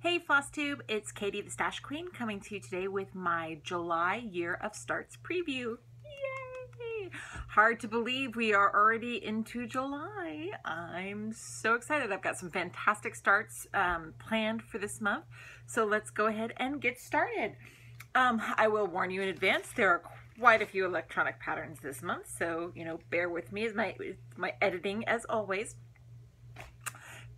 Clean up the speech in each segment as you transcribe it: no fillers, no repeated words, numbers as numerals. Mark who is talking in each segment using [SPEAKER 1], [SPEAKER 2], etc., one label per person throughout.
[SPEAKER 1] Hey Flosstube, it's Katie the Stash Queen coming to you today with my July Year of Starts preview. Yay! Hard to believe we are already into July. I'm so excited. I've got some fantastic starts planned for this month. So let's go ahead and get started. I will warn you in advance, there are quite a few electronic patterns this month. So, bear with me as my editing as always.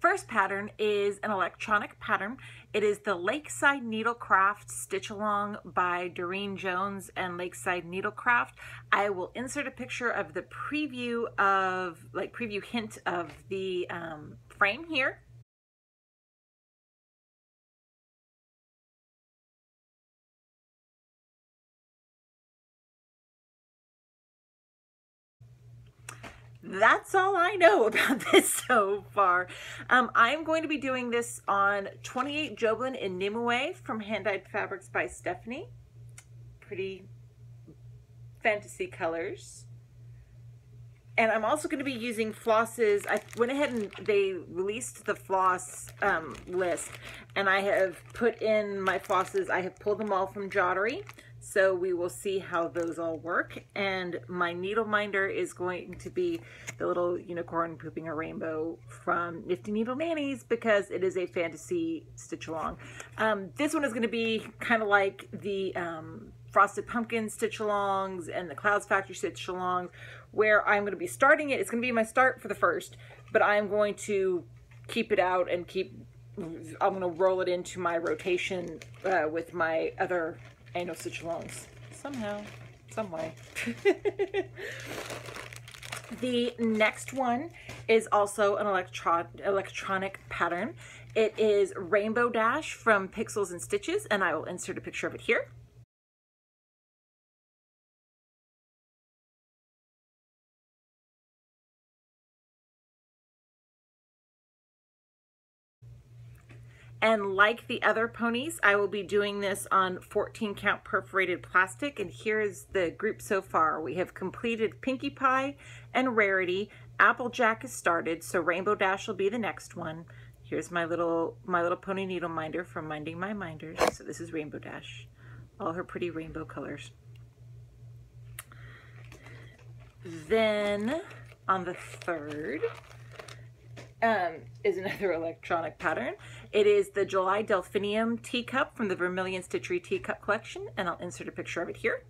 [SPEAKER 1] First pattern is an electronic pattern. It is the Lakeside Needlecraft Stitch Along by Doreen Jones and Lakeside Needlecraft. I will insert a picture of the preview hint of the frame here. That's all I know about this so far. I'm going to be doing this on 28 Joblin in Nimue from Hand Dyed Fabrics by Stephanie. Pretty fantasy colors. And I'm also going to be using flosses. I went ahead and they released the floss list, and I have put in my flosses. I have pulled them all from Jottery, so we will see how those all work. And my needle minder is going to be the little unicorn pooping a rainbow from Nifty Needle Nannies because it is a fantasy stitch along. This one is going to be kind of like the Frosted Pumpkin stitch alongs and the Clouds Factory stitch alongs, where I'm going to be starting it. It's going to be my start for the first, but I'm going to keep it out and I'm going to roll it into my rotation with my other annual stitch alongs somehow, some way. The next one is also an electronic pattern. It is Rainbow Dash from Pixels and Stitches, and I will insert a picture of it here. And like the other ponies, I will be doing this on 14 count perforated plastic. And here's the group so far. We have completed Pinkie Pie and Rarity. Applejack is started, so Rainbow Dash will be the next one. Here's my little pony needle minder from Minding My Minders. So this is Rainbow Dash, all her pretty rainbow colors. Then on the third, is another electronic pattern. It is the July Delphinium teacup from the Vermilion Stitchery Teacup Collection, and I'll insert a picture of it here.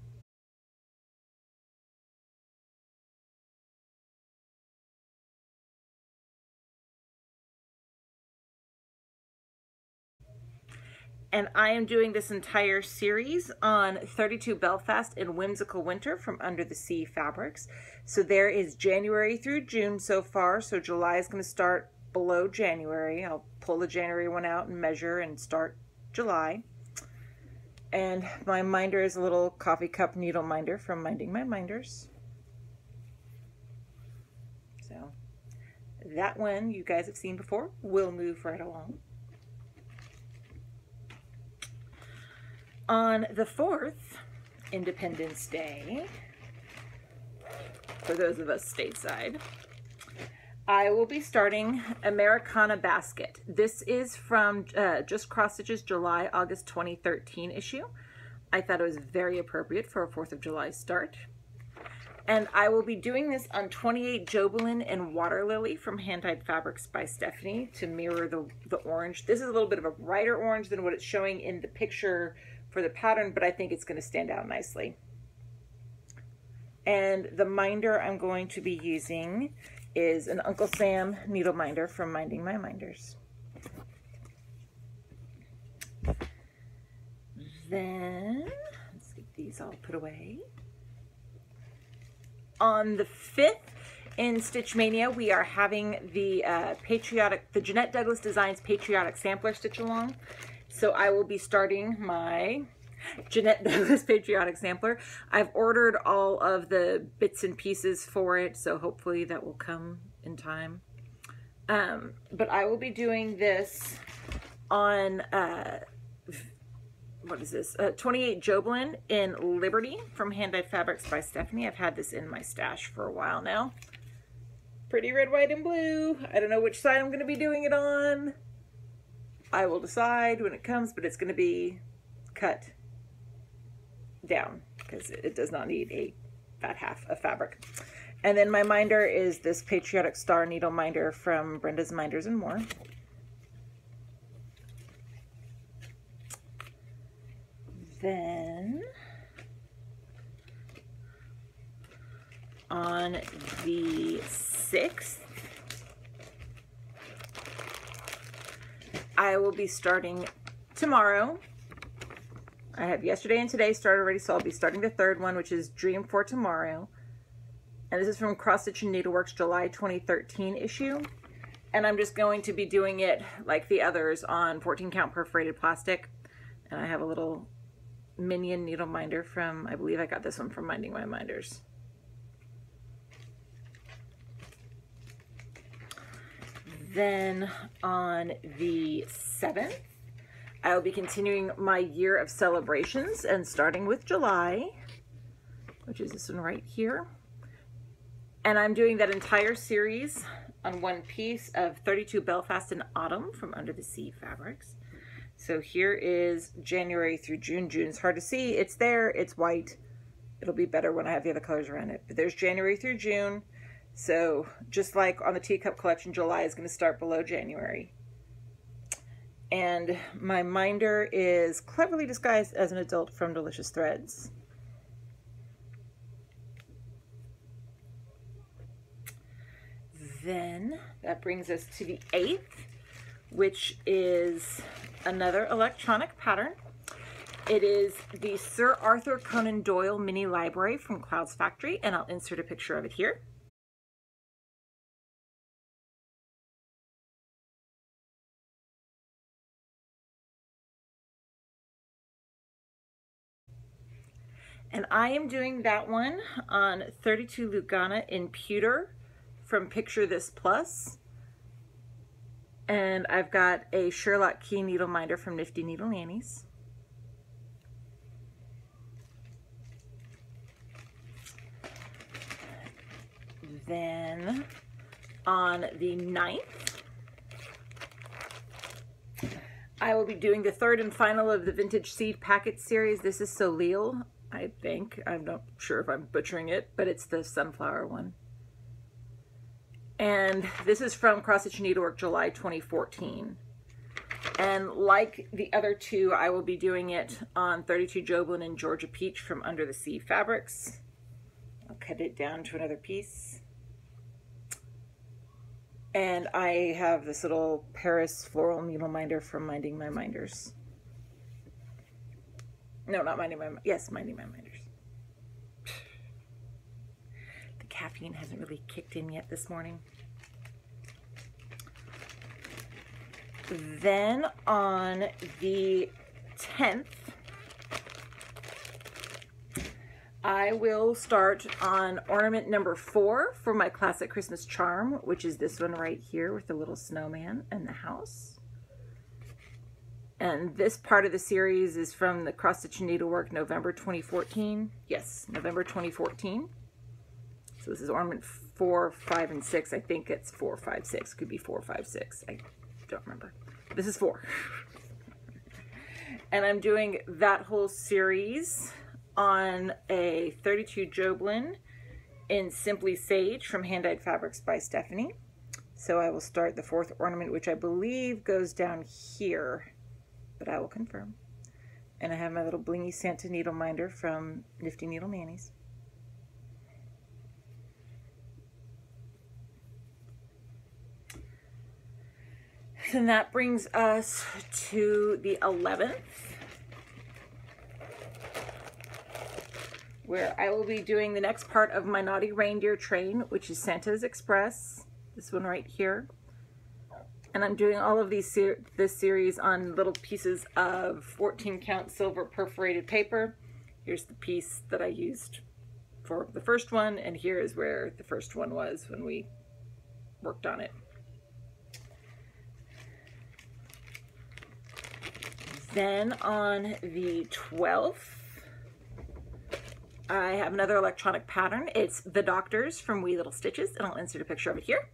[SPEAKER 1] And I am doing this entire series on 32 Belfast in Whimsical Winter from Under the Sea Fabrics. So there is January through June so far. So July is going to start below January. I'll pull the January one out and measure and start July. And my minder is a little coffee cup needle minder from Minding My Minders. So that one you guys have seen before. We'll move right along. On the 4th, Independence Day, for those of us stateside, I will be starting Americana Basket. This is from Just Cross Stitches July-August 2013 issue. I thought it was very appropriate for a 4th of July start. And I will be doing this on 28 Joblin and Water Lily from Hand Dyed Fabrics by Stephanie to mirror the orange. This is a little bit of a brighter orange than what it's showing in the picture for the pattern, but I think it's going to stand out nicely. And the minder I'm going to be using is an Uncle Sam needle minder from Minding My Minders. Then let's get these all put away. On the 5th in Stitch Mania, we are having the Jeanette Douglas Designs Patriotic Sampler Stitch Along. So I will be starting my Jeanette Douglas Patriotic Sampler. I've ordered all of the bits and pieces for it, so hopefully that will come in time. But I will be doing this on, what is this? 28 Joblin in Liberty from Hand Dyed Fabrics by Stephanie. I've had this in my stash for a while now. Pretty red, white, and blue. I don't know which side I'm going to be doing it on. I will decide when it comes, but it's going to be cut down because it does not need a fat half of fabric. And then my minder is this Patriotic Star needle minder from Brenda's Minders and More. Then on the 6th, I will be starting tomorrow. I have yesterday and today started already, so I'll be starting the 3rd one, which is Dream for Tomorrow. And this is from Cross Stitch and Needleworks July 2013 issue. And I'm just going to be doing it like the others on 14 count perforated plastic. And I have a little minion needle minder from, I believe I got this one from Minding My Minders. Then on the 7th, I will be continuing my year of celebrations and starting with July, which is this one right here. And I'm doing that entire series on one piece of 32 Belfast in Autumn from Under the Sea Fabrics. So here is January through June. June's hard to see. It's there. It's white. It'll be better when I have the other colors around it. But there's January through June. So just like on the Teacup collection, July is going to start below January. And my minder is Cleverly Disguised as an Adult from Delicious Threads. Then that brings us to the 8th, which is another electronic pattern. It is the Sir Arthur Conan Doyle mini library from Clouds Factory, and I'll insert a picture of it here. And I am doing that one on 32 Lugana in pewter from Picture This Plus. And I've got a Sherlock Key needle minder from Nifty Needle Nannies. Then on the 9th, I will be doing the 3rd and final of the Vintage Seed Packet series. This is Soleil, I think. I'm not sure if I'm butchering it, but it's the sunflower one. And this is from Cross Stitch Needlework July 2014. And like the other two, I will be doing it on 32 Joblin and Georgia Peach from Under the Sea Fabrics. I'll cut it down to another piece. And I have this little Paris floral needle minder from Minding My Minders. No, not Minding My, yes, Minding My Minders. The caffeine hasn't really kicked in yet this morning. Then on the 10th, I will start on ornament number 4 for my classic Christmas charm, which is this one right here with the little snowman and the house. And this part of the series is from the Cross Stitch Needlework November 2014. Yes, November 2014. So this is ornament 4, 5, and 6. I think it's 4, 5, 6. Could be 4, 5, 6. I don't remember. This is 4. And I'm doing that whole series on a 32 Joblin in Simply Sage from Hand Dyed Fabrics by Stephanie. So I will start the 4th ornament, which I believe goes down here, but I will confirm. And I have my little blingy Santa needle minder from Nifty Needle Nannies. And that brings us to the 11th, where I will be doing the next part of my Naughty Reindeer train, which is Santa's Express, this one right here. And I'm doing all of these this series on little pieces of 14 count silver perforated paper. Here's the piece that I used for the first one, and here is where the first one was when we worked on it. Then on the 12th, I have another electronic pattern. It's The Doctors from Wee Little Stitches, and I'll insert a picture of it here.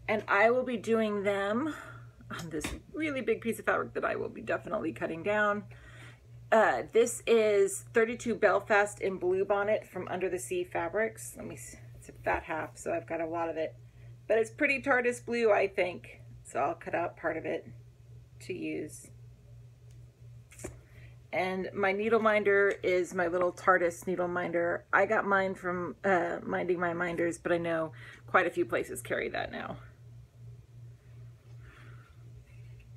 [SPEAKER 1] And I will be doing them on this really big piece of fabric that I will be definitely cutting down. This is 32 Belfast in Bluebonnet from Under the Sea Fabrics. Let me see, it's a fat half, so I've got a lot of it. But it's pretty TARDIS blue, I think. So I'll cut out part of it to use. And my needle minder is my little TARDIS needle minder. I got mine from Minding My Minders, but I know quite a few places carry that now.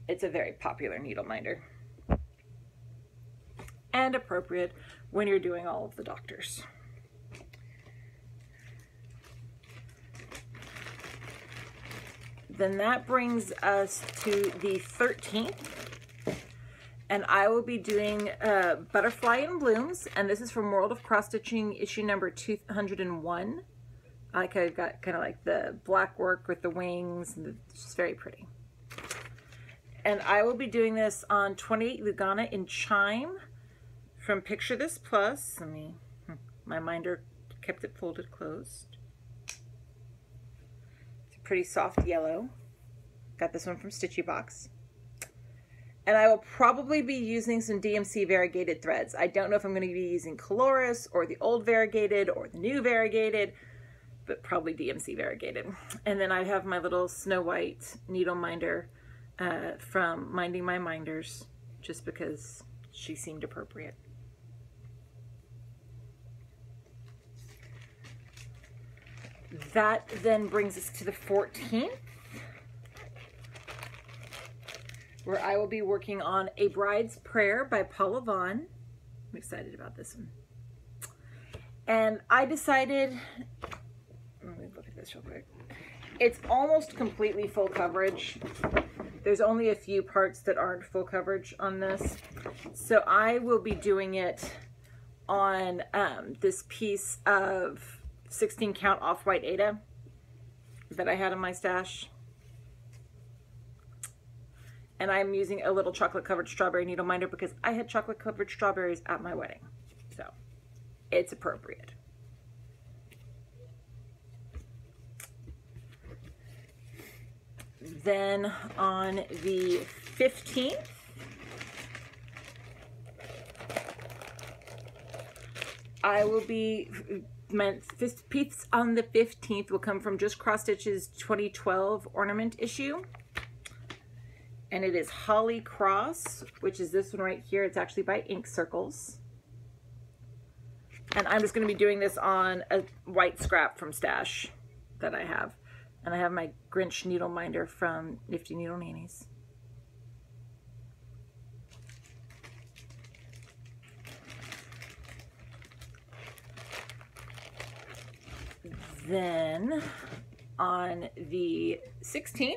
[SPEAKER 1] It's a very popular needle minder. And appropriate when you're doing all of the doctors. Then that brings us to the 13th. And I will be doing Butterfly in Blooms, and this is from World of Cross Stitching, issue number 201. I've got kind of like the black work with the wings, and it's just very pretty. And I will be doing this on 28 Lugana in Chime from Picture This Plus. My minder kept it folded closed. It's a pretty soft yellow. Got this one from Stitchy Box. And I will probably be using some DMC variegated threads. I don't know if I'm going to be using Coloris or the old variegated or the new variegated, but probably DMC variegated. And then I have my little Snow White needle minder from Minding My Minders, just because she seemed appropriate. That then brings us to the 14th. Where I will be working on A Bride's Prayer by Paula Vaughn. I'm excited about this one. And I decided, let me look at this real quick. It's almost completely full coverage. There's only a few parts that aren't full coverage on this. So I will be doing it on this piece of 16 count off-white Aida that I had in my stash. And I'm using a little chocolate covered strawberry needle minder because I had chocolate covered strawberries at my wedding. So it's appropriate. Then on the 15th, I will be, my piece on the 15th will come from Just Cross Stitch's 2012 ornament issue. And it is Holly Cross, which is this one right here. It's actually by Ink Circles. And I'm just going to be doing this on a white scrap from Stash that I have. And I have my Grinch needle minder from Nifty Needle Nannies. Then on the 16th,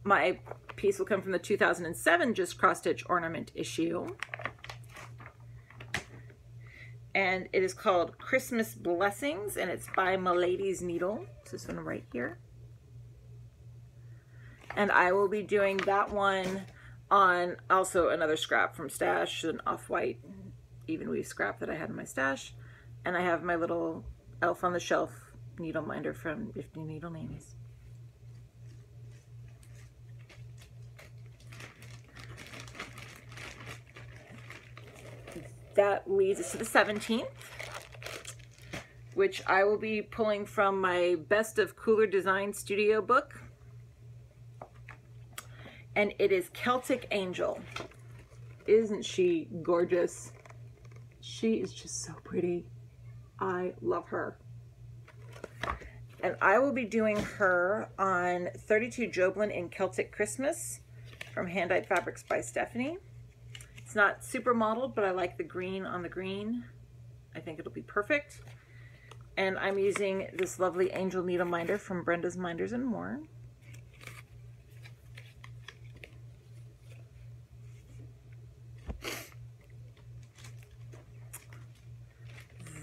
[SPEAKER 1] my piece will come from the 2007 Just Cross Stitch ornament issue. And it is called Christmas Blessings, and it's by Milady's Needle. It's this one right here. And I will be doing that one on also another scrap from Stash, an off-white even weave scrap that I had in my stash. And I have my little Elf on the Shelf needle minder from Nifty Needle Nannies. That leads us to the 17th, which I will be pulling from my Best of Cooler Design Studio book. And it is Celtic Angel. Isn't she gorgeous? She is just so pretty. I love her. And I will be doing her on 32 Joblin in Celtic Christmas from Hand Dyed Fabrics by Stephanie. It's not super modeled, but I like the green on the green. I think it'll be perfect. And I'm using this lovely angel needle minder from Brenda's Minders and More.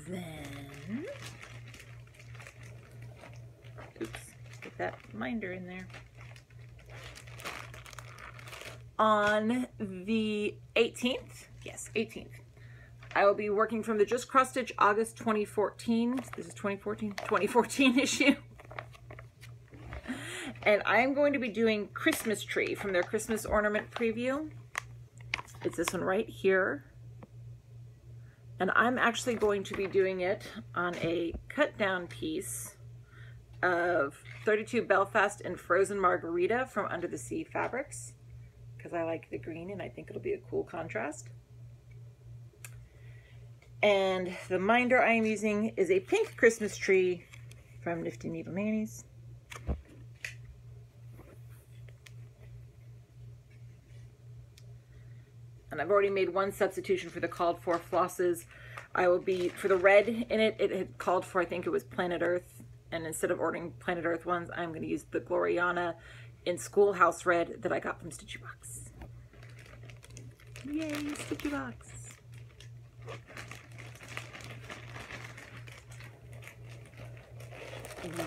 [SPEAKER 1] Then, oops, get that minder in there. On the 18th, yes, 18th, I will be working from the Just Cross Stitch August 2014, this is 2014 issue. And I'm going to be doing Christmas Tree from their Christmas ornament preview. It's this one right here. And I'm actually going to be doing it on a cut down piece of 32 Belfast and Frozen Margarita from Under the Sea Fabrics, because I like the green and I think it'll be a cool contrast. And the minder I am using is a pink Christmas tree from Nifty Needle Nannies. And I've already made one substitution for the called for flosses. I will be, for the red in it, it had called for, I think it was Planet Earth. And instead of ordering Planet Earth ones, I'm going to use the Gloriana in Schoolhouse Red that I got from Stitchy Box. Yay, Stitchy Box.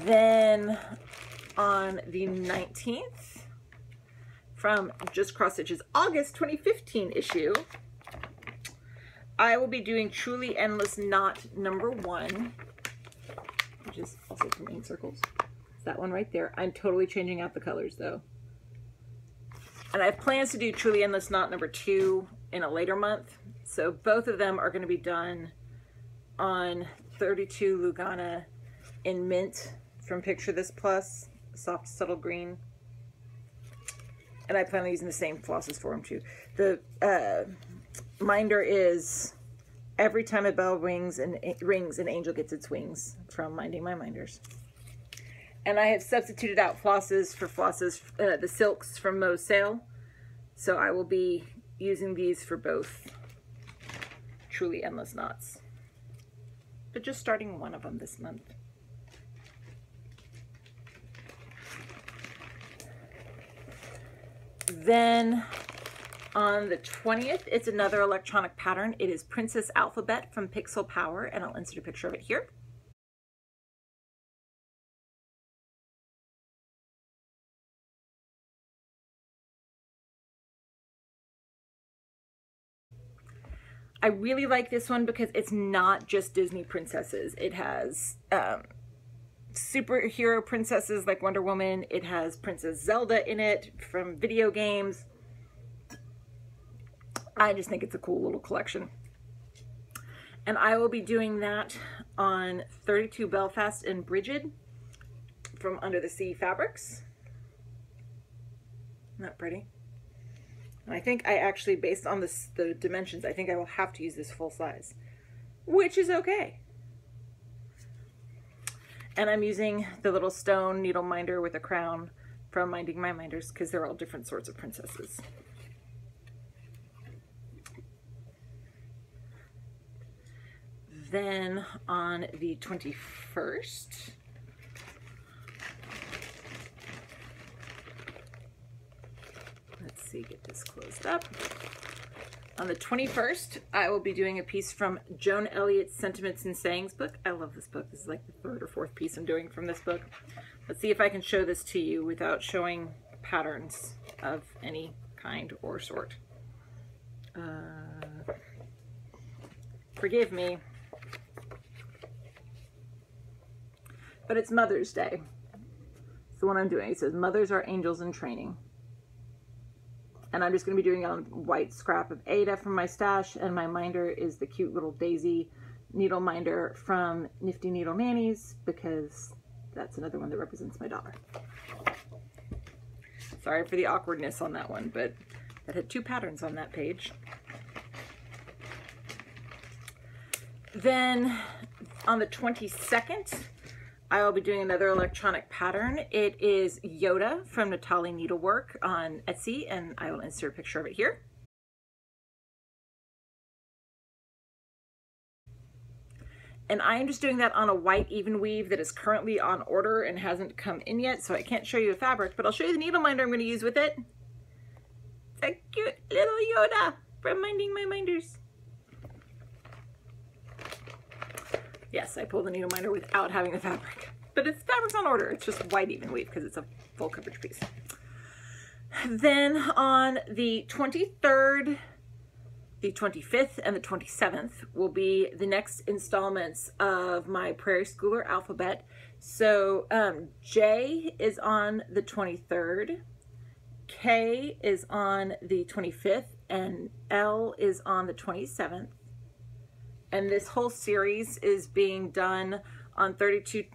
[SPEAKER 1] Then on the 19th, from Just Cross Stitch's August 2015 issue, I will be doing Truly Endless Knot #1, which is also from Ink Circles. It's that one right there. I'm totally changing out the colors though. And I have plans to do Truly Endless Knot #2 in a later month. So both of them are going to be done on 32 Lugana in mint from Picture This Plus, soft subtle green. And I plan on using the same flosses for them too. The minder is Every Time a Bell Rings, an Angel Gets Its Wings from Minding My Minders. And I have substituted out flosses for flosses, the silks from Mo's Sale. So I will be using these for both Truly Endless Knots. But just starting one of them this month. Then on the 20th, it's another electronic pattern. It is Princess Alphabet from Pixel Power, and I'll insert a picture of it here. I really like this one because it's not just Disney princesses. It has superhero princesses like Wonder Woman. It has Princess Zelda in it from video games. I just think it's a cool little collection. And I will be doing that on 32 Belfast and Brigid from Under the Sea Fabrics. Isn't that pretty? And I think I actually, based on the dimensions, I think I will have to use this full size, which is okay. And I'm using the little stone needle minder with a crown from Minding My Minders because they're all different sorts of princesses. Then on the 21st, let's see, get this closed up. On the 21st, I will be doing a piece from Joan Elliott's Sentiments and Sayings book. I love this book. This is like the third or fourth piece I'm doing from this book. Let's see if I can show this to you without showing patterns of any kind or sort. Forgive me. But it's Mother's Day. It's the one I'm doing. It says, Mothers Are Angels in Training. And I'm just going to be doing it on white scrap of Ada from my stash. And my minder is the cute little daisy needle minder from Nifty Needle Nannies, because that's another one that represents my daughter. Sorry for the awkwardness on that one, but that had two patterns on that page. Then on the 22nd, I will be doing another electronic pattern. It is Yoda from Natali Needlework on Etsy, and I will insert a picture of it here. And I am just doing that on a white even weave that is currently on order and hasn't come in yet, so I can't show you the fabric, but I'll show you the needle minder I'm going to use with it. It's a cute little Yoda from Minding My Minders. Yes, I pulled the needle minder without having the fabric, but it's fabric's on order. It's just white even weave because it's a full coverage piece. Then on the 23rd, The 25th and the 27th will be the next installments of my Prairie Schooler alphabet. So J is on the 23rd, K is on the 25th, and L is on the 27th. And this whole series is being done on 32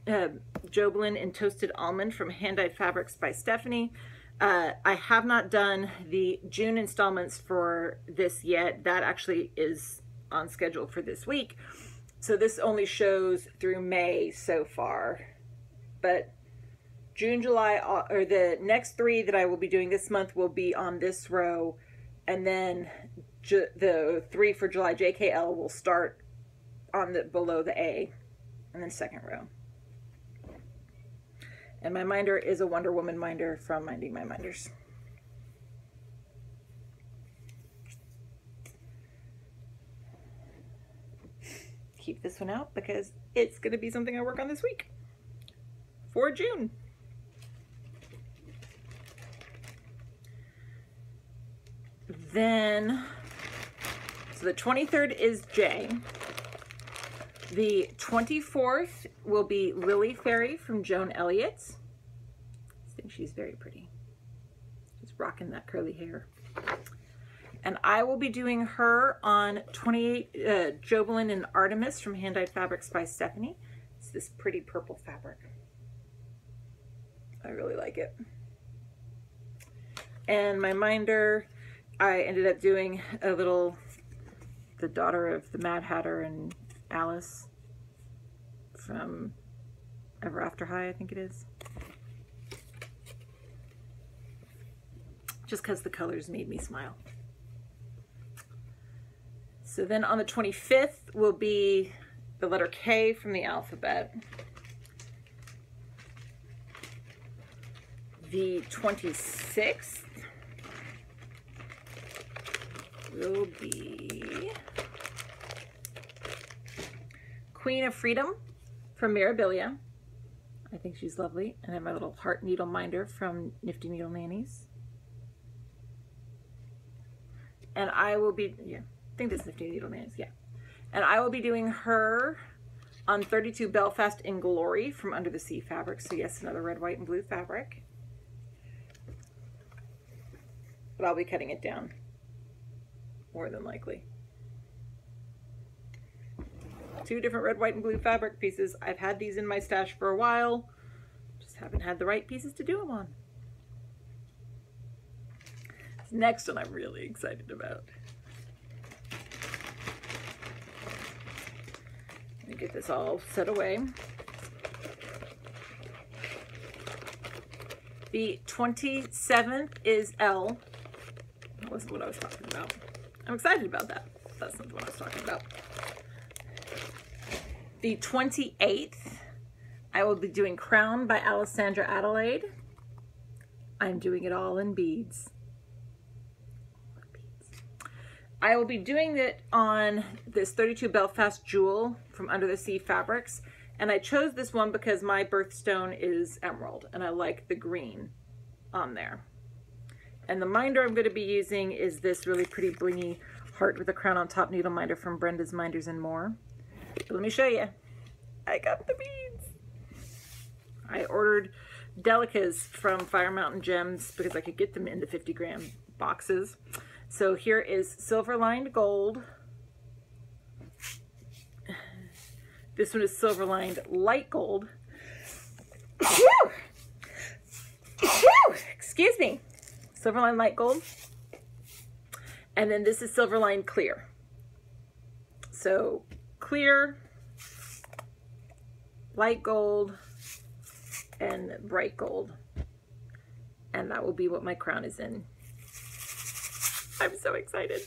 [SPEAKER 1] Joblin and Toasted Almond from Hand-Dyed Fabrics by Stephanie. I have not done the June installments for this yet. That actually is on schedule for this week. So this only shows through May so far. But June, July, or the next three that I will be doing this month will be on this row. And then the three for July, JKL, will start on the below the A and then second row. And my minder is a Wonder Woman minder from Minding My Minders. Keep this one out because it's going to be something I work on this week for June. Then, so the 23rd is J. The 24th will be Lily Fairy from Joan Elliott. I think she's very pretty. She's rocking that curly hair. And I will be doing her on 28 Joblin and Artemis from Hand-Dyed Fabrics by Stephanie. It's this pretty purple fabric. I really like it. And my minder, I ended up doing a little, the daughter of the Mad Hatter and Alice from Ever After High, I think it is. Just because the colors made me smile. So then on the 25th will be the letter K from the alphabet. The 26th will be Queen of Freedom from Mirabilia. I think she's lovely. And then my little heart needle minder from Nifty Needle Nannies. And I will be, yeah, I think this is Nifty Needle Nannies, yeah. And I will be doing her on 32 Belfast in Glory from Under the Sea Fabrics. So yes, another red, white, and blue fabric. But I'll be cutting it down, more than likely. 2 different red, white, and blue fabric pieces. I've had these in my stash for a while. Just haven't had the right pieces to do them on. This next one I'm really excited about. Let me get this all set away. The 27th is L. That wasn't what I was talking about. I'm excited about that. That's not what I was talking about. The 28th, I will be doing Crown by Alessandra Adelaide. I'm doing it all in beads. I will be doing it on this 32 Belfast Jewel from Under the Sea Fabrics. And I chose this one because my birthstone is emerald and I like the green on there. And the minder I'm going to be using is this really pretty blingy heart with a crown on top needle minder from Brenda's Minders and More. But let me show you. I got the beads. I ordered Delicas from Fire Mountain Gems because I could get them in the 50-gram boxes. So here is silver lined gold. This one is silver lined light gold. Excuse me. Silver lined light gold. And then this is silver lined clear. So clear, light gold, and bright gold. And that will be what my crown is in. I'm so excited.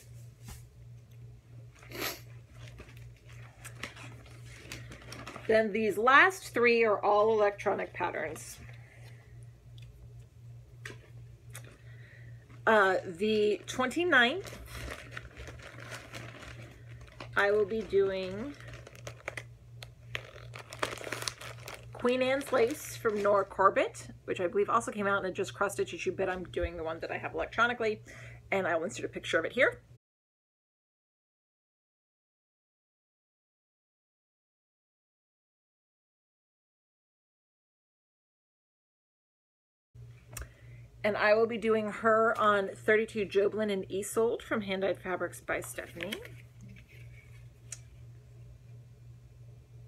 [SPEAKER 1] Then these last 3 are all electronic patterns. The 29th, I will be doing Queen Anne's Lace from Nora Corbett, which I believe also came out in a just cross stitch issue, but I'm doing the one that I have electronically, and I will insert a picture of it here. And I will be doing her on 32 Joblin and Isolde from Hand Dyed Fabrics by Stephanie.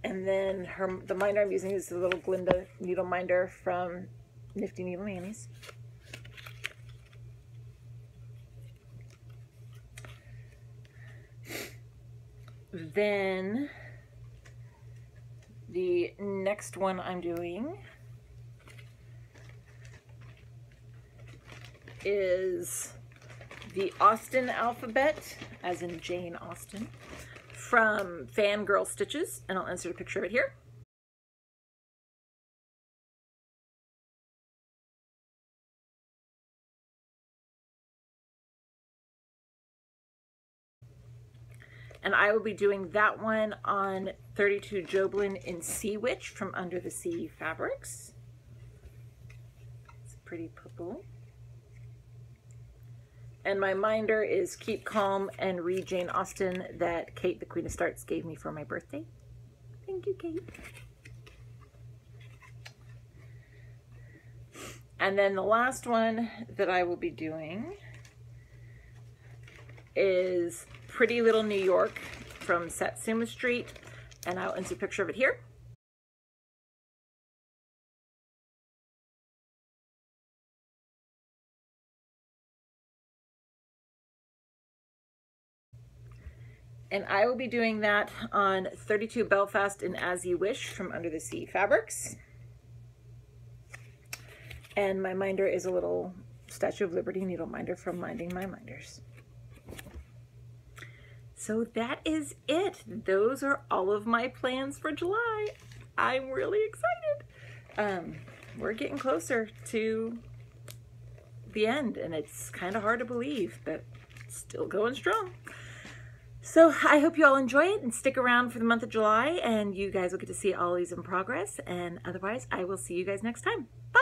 [SPEAKER 1] And then the minder I'm using is the little Glinda needle minder from Nifty Needle Nannies. Then the next one I'm doing is the Austen alphabet, as in Jane Austen, from Fangirl Stitches, and I'll insert a picture of it here. And I will be doing that one on 32 Joblin in Sea Witch from Under the Sea Fabrics. It's a pretty purple. And my minder is Keep Calm and Read Jane Austen that Kate, the Queen of Starts, gave me for my birthday. Thank you, Kate. And then the last one that I will be doing is Pretty Little New York from Satsuma Street, and I'll insert a picture of it here. And I will be doing that on 32 Belfast and As You Wish from Under the Sea Fabrics. And my minder is a little Statue of Liberty needle minder from Minding My Minders. So that is it. Those are all of my plans for July. I'm really excited. We're getting closer to the end, and it's kind of hard to believe, but still going strong. So I hope you all enjoy it and stick around for the month of July, and you guys will get to see all these in progress. And otherwise, I will see you guys next time. Bye.